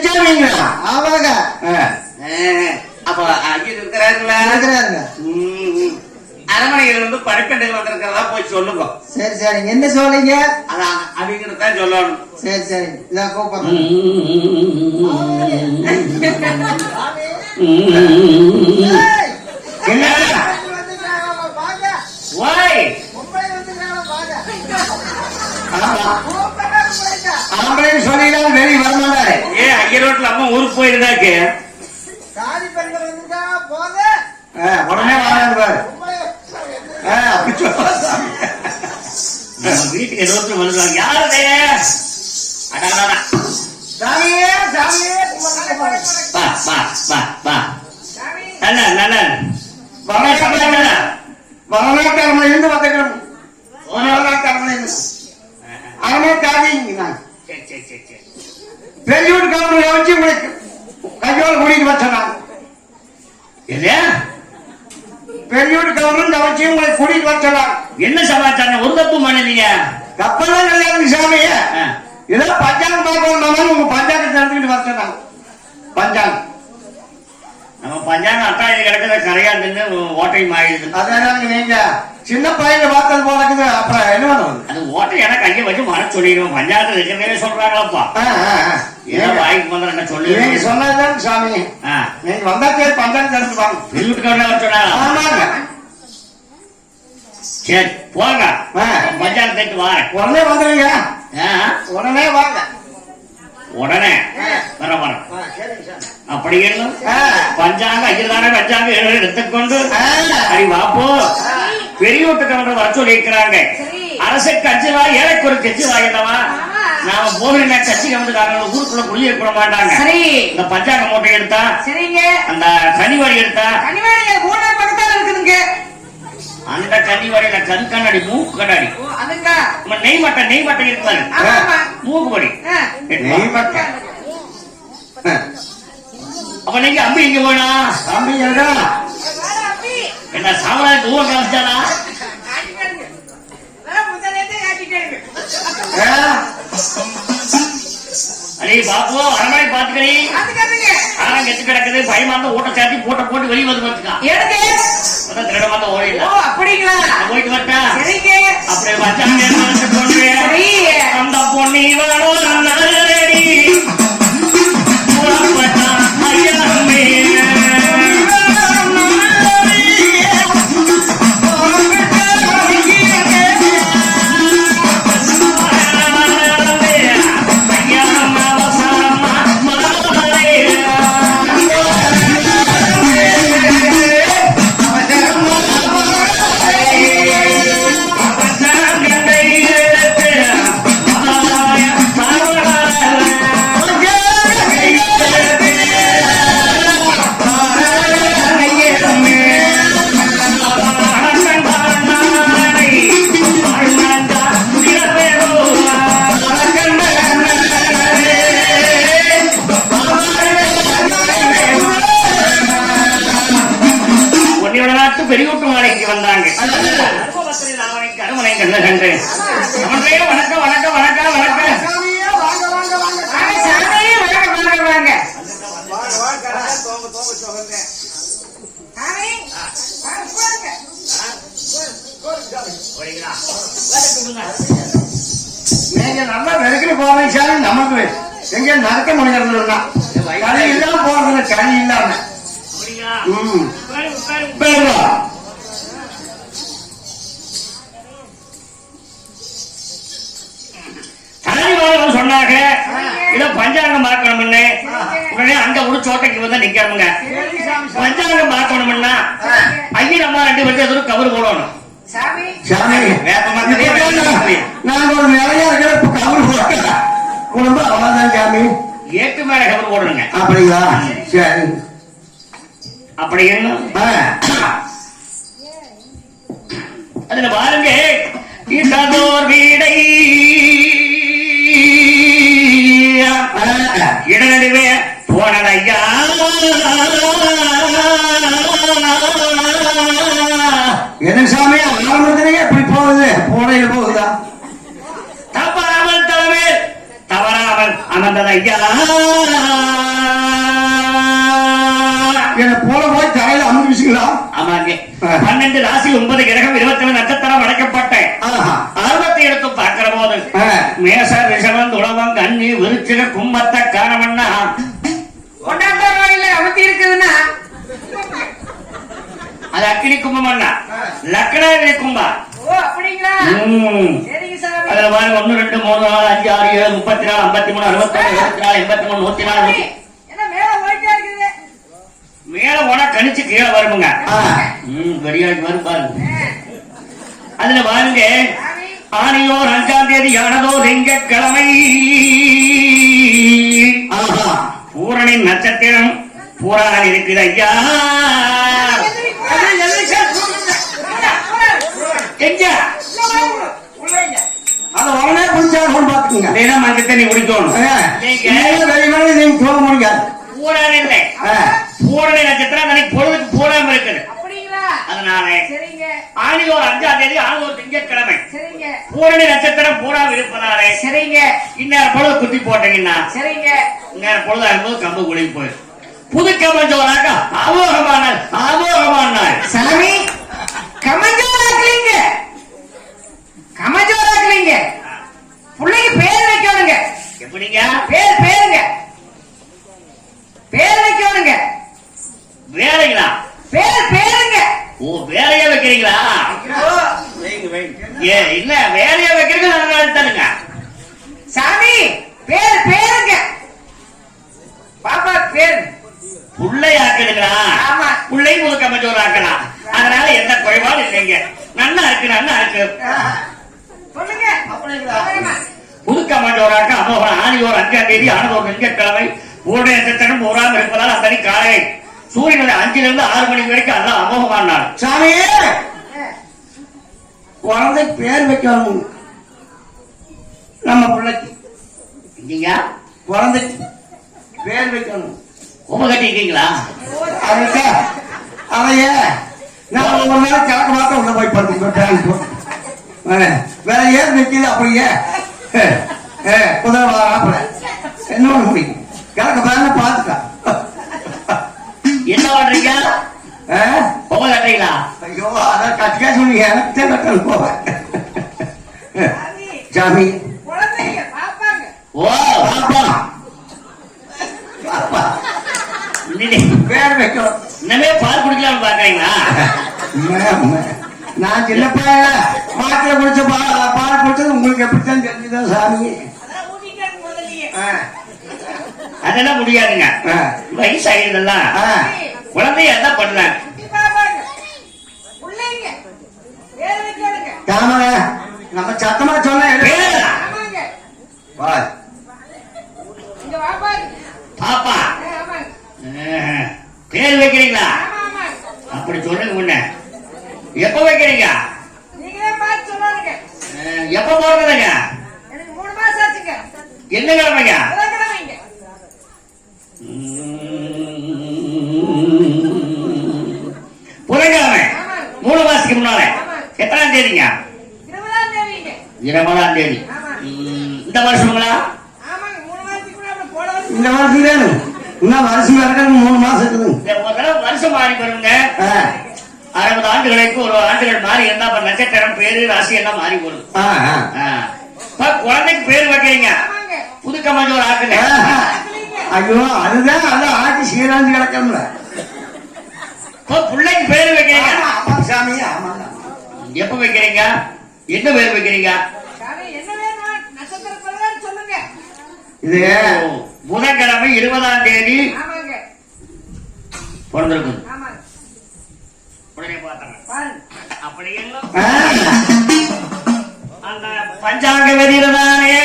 சாமிங்களா? ஆமாங்க. அப்ப ஐயர் இருக்கிறாருங்களா? இருக்கிறாருங்க. அரமனையில் இருந்து படைப்பெண்கள் வந்திருக்கிறதா போய் சொல்லுங்க. சரி சரிங்க. என்ன சொல்றீங்க? அதான் அவங்க தான் சொல்லணும். சரி சரி, இதான் கூப்பிடுறேன். என்ன சொல்லிதான் வெளியே வரமாட்டாரு. ஏன் ஐயரோட்ல அம்மா ஊருக்கு போயிருந்தாக்கு உடனே வராது பாரு. வீட்டுக்கு எதிர்த்து வந்துருவாங்க. யாரு வரலாற்று வந்துக்கிறோம். பெரியூர் கவர்னரை வச்சு உங்களுக்கு கையோடு கூட்டிட்டு வச்சாங்க. பெரியூர் கவர்னர் வச்சு உங்களை கூட்டிட்டு வச்சலாம். என்ன சமாச்சாரம்? ஒரு தப்பு மனிதீங்க கப்பல்லாம் கிடையாது சாமி. ஏதோ பஞ்சாங்கம் பார்க்கணும். உங்க பஞ்சாங்கத்தை எடுத்துக்கிட்டு வச்சாங்க. பஞ்சாங்கம் நம்ம பஞ்சாங்கம் அட்டாயி கிடக்குற கரையா நின்று ஓட்டையும் ஆயிடுது. அதான் நீங்க சின்ன பையனை பார்த்தது போல இருக்குது. அப்புறம் என்ன பண்ணுவோம்? அது ஓட்டை எனக்கு கையை வச்சு மற சொல்லிடுவோம். பஞ்சாயத்து இருக்கிறதே சொல்றாங்களாப்பா. ஏன் வாய்க்கு வந்தா என்ன சொல்லி நீங்க சொன்னதுதான் சாமி. நீங்க வந்தா சரி பஞ்சாயத்து எடுத்துவாங்க. வீட்டுக்காரங்க சொன்னாங்க. சரி போங்க, பஞ்சாயத்து எடுத்து வாங்க. உடனே வந்துருங்க. உடனே வாங்க. உடனே வர வர அப்படி பஞ்சாங்க ஐயதான பஞ்சாங்க எடுத்துக்கொண்டு அடி வாப்போ பெரிய வீட்டுக்கு வர சொல்லி இருக்கிறாங்க. அரசுக்கு அஞ்சு வாய், ஏழைக்கு ஒரு கட்சி வாங்கினவா. நாம போகிற கட்சிக்கு வந்து ஊருக்குள்ள குடியே இருக்க மாட்டாங்க. இந்த பஞ்சாங்க மூட்டை எடுத்தா, அந்த கனிவாடி எடுத்தா, இருக்குதுங்க. அந்த கன்னிவாடியில கண் கண்ணாடி, மூக்கு கண்ணாடி, நெய் மட்டை இருப்பாரு. மூக்கு படி அப்ப நீங்க அம்பி இங்க போனா அம்பி என்ன சாமராஜ் தூவ கலச்சானா? அடே பாப்போ அரமனை பாத்துக்கறீ. ஆனா கெட்டு கிடக்குது. பயமா இருந்தா ஓட்ட சாத்தி போட்டு வெளியே வந்து பார்த்துக்கான். திருட மாத்த ஓடிடல. அப்படிங்களா? போயிட்டு வரட்டா? அப்படியே வச்சாங்க அந்த பொண்ணு பெரியோட்டு மாலைக்கு வந்தாங்க. அரமனை கண்ண கண்டு வணக்கம் வணக்கம் வணக்கம் வணக்கம். நீங்க நல்லா வெறுக்கிட்டு போவீங்க சாமி. நமக்கு எங்க நடக்க முடியறதுன்னா களி இல்லாம போறது, களி இல்லாம சொன்னாங்க. இத பஞ்சாங்கம் பார்க்கணும்னு உடனே அந்த ஒரு சோட்டைக்கு வந்து நிக்கிறவங்க பஞ்சாங்கம் பார்க்கணும்னா ஐயர் அம்மா 2 பேருக்கு எதுவும் கவர் போடணும். நாங்க ஒரு நிலையா இருக்கிற கவர் போட குடும்பம் அவ்வளவுதான் சாமி. ஏட்டு மேல கவர் போடணுங்க. அப்படிங்களா? சரி. அப்படி அதுல பாருங்க இசதோர் வீடை இடநடுவே போனதையா என்ன சாமி ஆரம்பத்திலேயே எப்படி போகுது? போனையில் போகுதா? தப்பாமல் தலைமை தவறாமல் அமர்ந்ததையா முடிச்சுங்களா? ஆமாங்க. 12 ராசி 9 கிரகம் 27 நட்சத்திரம் அடைக்கப்பட்டேன். 60 எடுத்து பார்க்கிற போது மேச ரிஷபம் துளவம் கன்னி விருச்சிக கும்பத்தை காணவன்னா ஒன்றாம் வாயில அமர்த்தி இருக்குதுன்னா அது அக்கினி கும்பம் அண்ணா லக்னாதிபதி கும்பா. ஓ அப்படிங்களா? சரிங்க சாமி. அதுல பாருங்க 1 2 3 4 5 6 7 34 53 66 74 83 104 என்ன மேல போயிட்டே இருக்குது? மேல போனா கணிச்சு கீழே வருமுங்க. கடியாக்கு வரும் பாருங்க. அதுல பாருங்க ஆனியோர் 5ஆம் தேதி யானதோ திங்கட்கிழமை பூரணி நட்சத்திரம் பூரான் இருக்குது ஐயா. அதை உடனே குடிச்சாலும் பாத்துக்கோங்க. மஞ்ச தண்ணி குடிக்கணும். நீங்க போக முடியாது. பூரான் இல்லை பூரணி நட்சத்திரம் அன்னைக்கு பொழுதுக்கு பூராம இருக்குது. அதனால ஆனியோர் 5ஆம் தேதி ஆனியோர் திங்கட்கிழமை பூரணி நட்சத்திரம் பூராம இருப்பதாலே சரிங்க. இந்நேரம் பொழுது குத்தி போட்டீங்கன்னா சரிங்க. இந்நேரம் பொழுதா இருக்கும்போது கம்பு குளிக்கு போயிடும். புது கமஞ்சோராக்க அமோகமான சாமி கமஞ்சோராக்கலீங்க. கமஞ்சோராக்கலீங்க. பிள்ளைக்கு பேர் வைக்கணுங்க. எப்படிங்க? பேருங்க பேர் வைக்கணுங்க. வேலைங்களா? பேருங்க. ஓ வேலையா வைக்கிறீங்களா? ஏ இல்ல வேலையா வைக்கிறீங்க அதனால தானுங்க. சாமி பேருங்க. பாப்பா பேரு புள்ளையாக்குதுங்களா? ஆமா. புள்ளை புது கமஞ்சோராக்கலாம். அதனால எந்த குறைபாடு இல்லைங்க. நல்லா இருக்கு. சொல்லுங்க. புது கமஞ்சோராக்க அமோகன் ஆனியோர் 5ஆம் தேதி ஆனதோர் திங்கட்கிழமை பூரணி நட்சத்திரம் பூராம இருப்பதால் அந்த காலை சூரியன் 5 லிருந்து 6 மணி வரைக்கும் அதான் அமோகமான நாள். சாமி குழந்தை பேர் வைக்கணும். நம்ம பிள்ளைக்கு நீங்க குழந்தைக்கு பேர் வைக்கணும். உப கட்டிருக்கீங்களா? அதுக்கா அதைய நான் ஒரு நாள் கிழக்கு பார்க்க உள்ள போய் படுத்துக்கிட்டேன். வேற ஏன் நிற்கிது அப்படியே உதவாப்பட என்ன முடியும் கிழக்கு பாருங்க பார்த்துக்கா. என்ன பண்றீங்க? உப கட்டுறீங்களா? ஐயோ அதான் கட்டிக்கா சொன்னீங்க. எனக்கு தான் கட்டணும் போவேன். சாமி குழந்தைங்க பாப்பாங்க. ஓ பாப்பா அப்பா பேர் வைக்கணும். இன்னமே பால் குடிக்கலாம்னு பாக்குறீங்களா? நான் சின்ன பையன் மாத்திரை குடிச்ச பால் குடிச்சது உங்களுக்கு எப்படித்தான் தெரிஞ்சுதான் சாமி. அதெல்லாம் முடியாதுங்க. வயசாகிடுதெல்லாம் குழந்தைய தான் பண்றாங்க. தாமரை நம்ம சத்தமா சொன்ன பாப்பா பேர் வைக்கிறீங்களா? அப்படி சொல்லுங்க முன்ன. எப்ப வைக்கிறீங்க? எப்ப போறதுங்க? என்ன கிழமைங்க? புதன்கிழமை 3 மாசத்துக்கு முன்னால. எத்தனாம் தேதிங்க? 20ஆம் தேதி. இந்த வருஷங்களா? இந்த வருஷம் வேணும். இன்னும் வருஷம் இறக்க 3 மாசம் இருக்குது. வருஷம் மாறி வருங்க. 60 ஆண்டுகளுக்கு ஒரு ஆண்டுகள் மாறி இருந்தா நட்சத்திரம் பேரு ராசி எல்லாம் மாறி போடும். குழந்தைக்கு பேரு வைக்கிறீங்க புது கமஞ்சோர் ஆக்குங்க. ஐயோ அதுதான் அதான் ஆட்சி சீராந்து கிடக்கல. பிள்ளைக்கு பேரு வைக்கிறீங்க. சாமி எப்ப வைக்கிறீங்க? என்ன பேர் வைக்கிறீங்க? இது புதன்கிழமை 20ஆம் தேதி பிறந்திருக்குது. உடனே பார்த்தாங்க. அப்படி அந்த பஞ்சாங்க வெதிரதானே